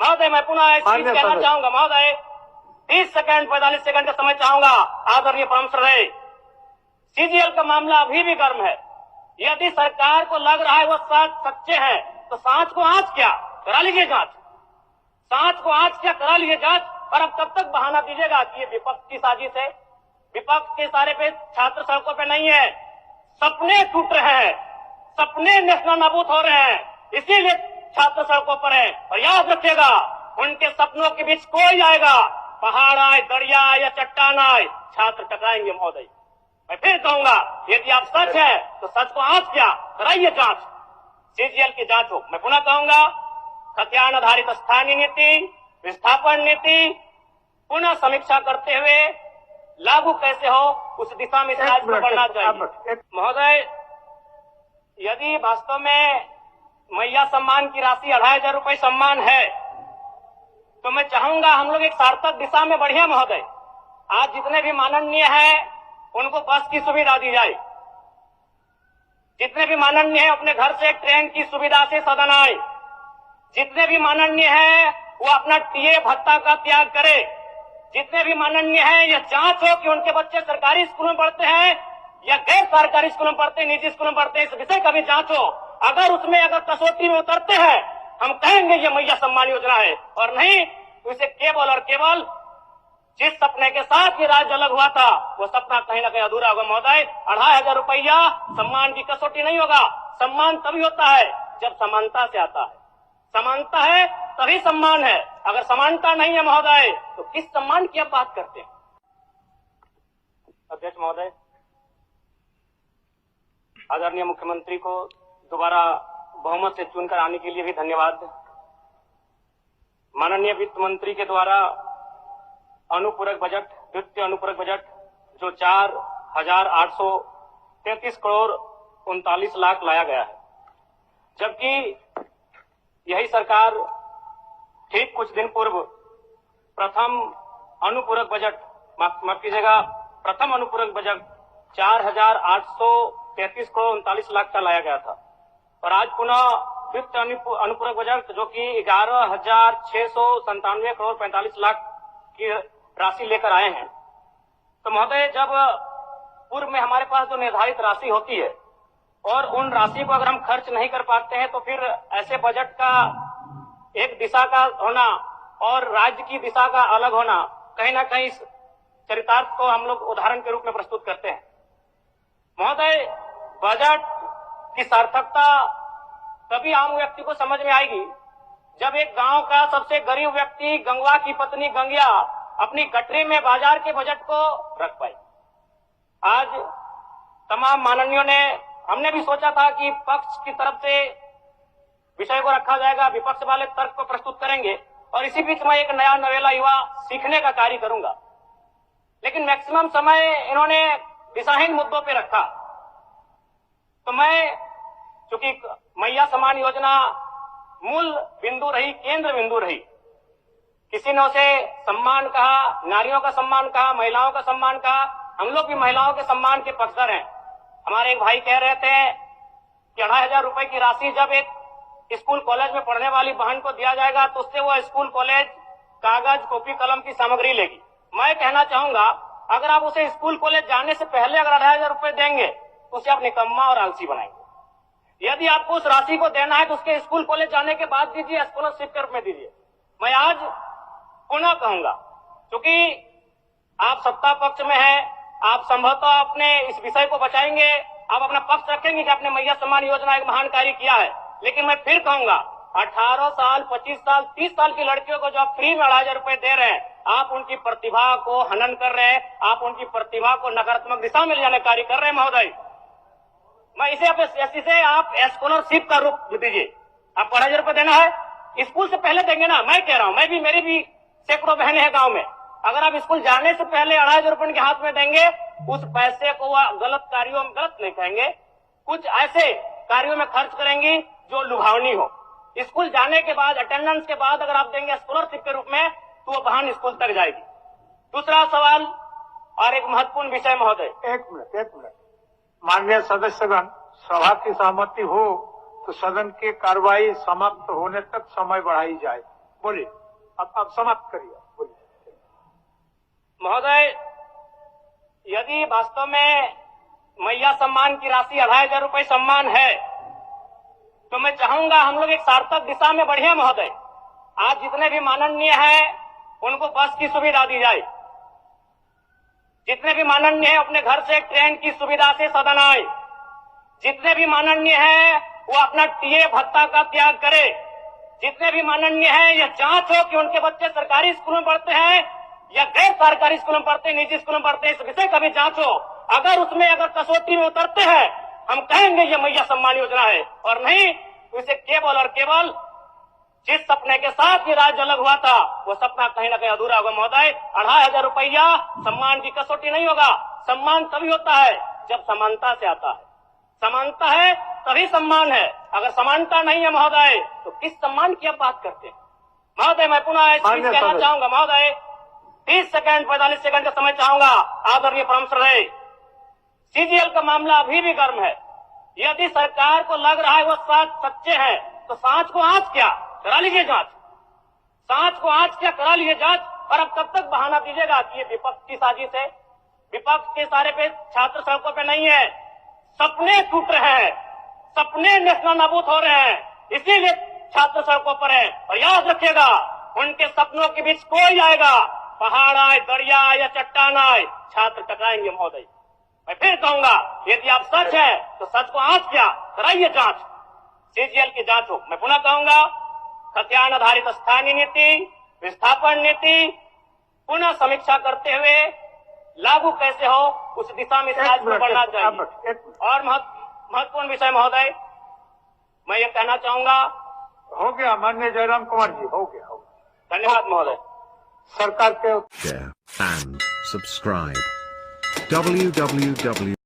महोदय, मैं पुनः एक चीज कहना चाहूंगा महोदय, 30 सेकंड 45 सेकंड का समय चाहूंगा। आदरणीय परम श्रद्धेय, सीजीएल का मामला अभी भी गर्म है। यदि सरकार को लग रहा है वो सच्चे हैं तो सांच को आंच क्या करा लीजिए जांच, सांच को आंच क्या करा लीजिए जांच। और अब तब तक बहाना दीजिएगा कि ये विपक्ष की साजिश है। विपक्ष के सारे पे छात्र सड़कों पे नहीं है, सपने टूट रहे हैं, सपने नेशनल नाबूद हो रहे हैं, इसीलिए छात्र सड़कों पर है। और याद रखिएगा, उनके सपनों के बीच कोई आएगा, पहाड़ आए, दरिया आए या चट्टान आए, छात्र टकराएंगे महोदय। मैं फिर कहूंगा, यदि आप सच है तो सच को आंच क्या कराइए जांच, सीजीएल की जांच हो। मैं पुनः कहूंगा, खतियान आधारित स्थानीय नीति, विस्थापन नीति पुनः समीक्षा करते हुए लागू कैसे हो, उस दिशा में राज्य को बढ़ना चाहिए। महोदय, यदि वास्तव में मैया सम्मान की राशि 2500 रुपये सम्मान है तो मैं चाहूंगा हम लोग एक सार्थक दिशा में बढ़िया महोदय। आज जितने भी माननीय हैं उनको बस की सुविधा दी जाए, जितने भी माननीय हैं अपने घर से ट्रेन की सुविधा से सदन आए, जितने भी माननीय हैं वो अपना टीए भत्ता का त्याग करे, जितने भी माननीय हैं यह जांच हो कि उनके बच्चे सरकारी स्कूलों में पढ़ते हैं या गैर सरकारी स्कूलों में पढ़ते हैं, निजी स्कूलों में पढ़ते हैं, इस विषय का भी जांच हो। अगर उसमें अगर कसौटी में उतरते हैं हम कहेंगे ये मैया सम्मान योजना है, और नहीं तो इसे केवल और केवल जिस सपने के साथ ये राज्य अलग हुआ था वो सपना कहीं ना कहीं अधूरा होगा महोदय। 2500 रुपया सम्मान की कसौटी नहीं होगा। सम्मान तभी होता है जब समानता से आता है, समानता है तभी सम्मान है। अगर समानता नहीं है महोदय तो किस सम्मान की आप बात करते हैं। अध्यक्ष महोदय, आदरणीय मुख्यमंत्री को दोबारा बहुमत से चुनकर आने के लिए भी धन्यवाद। माननीय वित्त मंत्री के द्वारा अनुपूरक बजट, द्वितीय अनुपूरक बजट जो 4,833 करोड़ 39 लाख लाया गया है, जबकि यही सरकार ठीक कुछ दिन पूर्व प्रथम अनुपूरक बजट, माफ कीजिएगा, प्रथम अनुपूरक बजट 4,833 करोड़ 39 लाख का लाया गया था। और आज पुनः द्वितीय अनुपूरक बजट जो कि 11,697 करोड़ 45 लाख की राशि लेकर आए हैं। तो महोदय, जब पूर्व में हमारे पास जो निर्धारित राशि होती है और उन राशि को अगर हम खर्च नहीं कर पाते हैं तो फिर ऐसे बजट का एक दिशा का होना और राज्य की दिशा का अलग होना, कहीं ना कहीं चरितार्थ को हम लोग उदाहरण के रूप में प्रस्तुत करते हैं। महोदय, बजट की सार्थकता तभी आम व्यक्ति को समझ में आएगी जब एक गांव का सबसे गरीब व्यक्ति, गंगवा की पत्नी गंगिया, अपनी गठरी में बाजार के बजट को रख पाई। आज तमाम माननीयों ने, हमने भी सोचा था कि पक्ष की तरफ से विषय को रखा जाएगा, विपक्ष वाले तर्क को प्रस्तुत करेंगे और इसी बीच में एक नया नवेला युवा सीखने का कार्य करूंगा। लेकिन मैक्सिमम समय इन्होंने दिशाहीन मुद्दों पे रखा। तो मैं, चूंकि मैया सम्मान योजना मूल बिंदु रही, केंद्र बिंदु रही, किसी ने उसे सम्मान कहा, नारियों का सम्मान कहा, महिलाओं का सम्मान कहा, हम लोग भी महिलाओं के सम्मान के पक्षधर हैं। हमारे एक भाई कह रहे थे कि 2500 रुपए की राशि जब एक स्कूल कॉलेज में पढ़ने वाली बहन को दिया जाएगा तो उससे वो स्कूल कॉलेज कागज, कॉपी, कलम की सामग्री लेगी। मैं कहना चाहूंगा, अगर आप उसे स्कूल कॉलेज जाने से पहले अगर 2500 रुपए देंगे तो उसे आप निकम्मा और आलसी बनाएंगे। यदि आपको उस राशि को देना है तो उसके स्कूल कॉलेज जाने के बाद दीजिए, स्कॉलरशिप के रूप में दीजिए। मैं आज पुनः कहूंगा, क्योंकि आप सत्ता पक्ष में हैं, आप संभवतः अपने इस विषय को बचाएंगे, आप अपना पक्ष रखेंगे कि आपने मैया सम्मान योजना एक महान कार्य किया है। लेकिन मैं फिर कहूंगा, 18 साल, 25 साल, 30 साल की लड़कियों को जो आप फ्री में 2500 रुपए दे रहे हैं, आप उनकी प्रतिभा को हनन कर रहे हैं, आप उनकी प्रतिभा को नकारात्मक दिशा में ले जाने कार्य कर रहे हैं महोदय। मैं इसे आप स्कॉलरशिप का रूप दीजिए। आपको 2500 रुपए देना है, स्कूल से पहले देंगे ना। मैं कह रहा हूं, मेरी भी सैकड़ों बहनें हैं गांव में, अगर आप स्कूल जाने से पहले 2500 रुपए उनके हाथ में देंगे, उस पैसे को वह गलत कार्यों में, गलत नहीं कहेंगे, कुछ ऐसे कार्यों में खर्च करेंगी जो लुभावनी हो। स्कूल जाने के बाद, अटेंडेंस के बाद अगर आप देंगे स्कॉलरशिप के रूप में तो वो बहन स्कूल तक जाएगी। दूसरा सवाल और एक महत्वपूर्ण विषय महोदय। एक मिनट माननीय सदस्यगण, सभा की सहमति हो तो सदन की कार्रवाई समाप्त होने तक समय बढ़ाई जाए। बोलिए, अब समाप्त करिए, बोलिए। महोदय, यदि वास्तव में मैया सम्मान की राशि 2,500 रुपये सम्मान है, तो मैं चाहूंगा हम लोग एक सार्थक दिशा में बढ़े महोदय। आज जितने भी माननीय हैं उनको बस की सुविधा दी जाए, जितने भी माननीय हैं अपने घर से ट्रेन की सुविधा से सदन आए, जितने भी माननीय हैं वो अपना टीए भत्ता का त्याग करे, जितने भी माननीय हैं यह जांच हो कि उनके बच्चे सरकारी स्कूल में पढ़ते हैं या गैर सरकारी स्कूल में पढ़ते हैं, निजी स्कूल में पढ़ते हैं, इस विषय का भी जांच हो। अगर उसमें अगर कसौटी में उतरते हैं, हम कहेंगे ये मैया सम्मान योजना है, और नहीं तो इसे केवल और केवल जिस सपने के साथ ये राज्य अलग हुआ था वो सपना कहीं ना कहीं अधूरा होगा महोदय। 2,500 रुपया सम्मान की कसौटी नहीं होगा। सम्मान तभी होता है जब समानता से आता है, समानता है तभी सम्मान है। अगर समानता नहीं है महोदय तो किस सम्मान की आप बात करते हैं महोदय? मैं पुनः इस चीज कहना चाहूंगा महोदय, 30 सेकंड 45 सेकंड का समय चाहूंगा। आदरणीय परम श्रद्धेय, सीजीएल का मामला अभी भी गर्म है। यदि सरकार को लग रहा है वो सच्चे हैं तो सांच को आंच क्या करा लीजिए जांच, सांच को आंच क्या करा लीजिए जांच। और अब तब तक बहाना दीजिएगा कि ये विपक्ष की साजिश है, विपक्ष के सारे पे छात्र सड़कों पे नहीं है, सपने टूट रहे हैं, सपने नेशनल नाबूद हो रहे हैं, इसीलिए छात्र सड़कों पर है। और याद रखिएगा, उनके सपनों के बीच कोई आएगा, पहाड़ आए, दरिया आए या चट्टान आए, छात्र टकराएंगे महोदय। मैं फिर कहूंगा, यदि आप सच है तो सच को आंच क्या कराइए जांच, सीजीएल की जांच हो। मैं पुनः कहूंगा, खतियान आधारित स्थानीय नीति, विस्थापन नीति पुनः समीक्षा करते हुए लागू कैसे हो उस दिशा में राज्य को बढ़ना चाहिए। और महत्वपूर्ण विषय महोदय, मैं ये कहना चाहूंगा, हो गया माननीय जयराम कुमार जी, हो गया। धन्यवाद महोदय। सरकार के Share and subscribe. www.in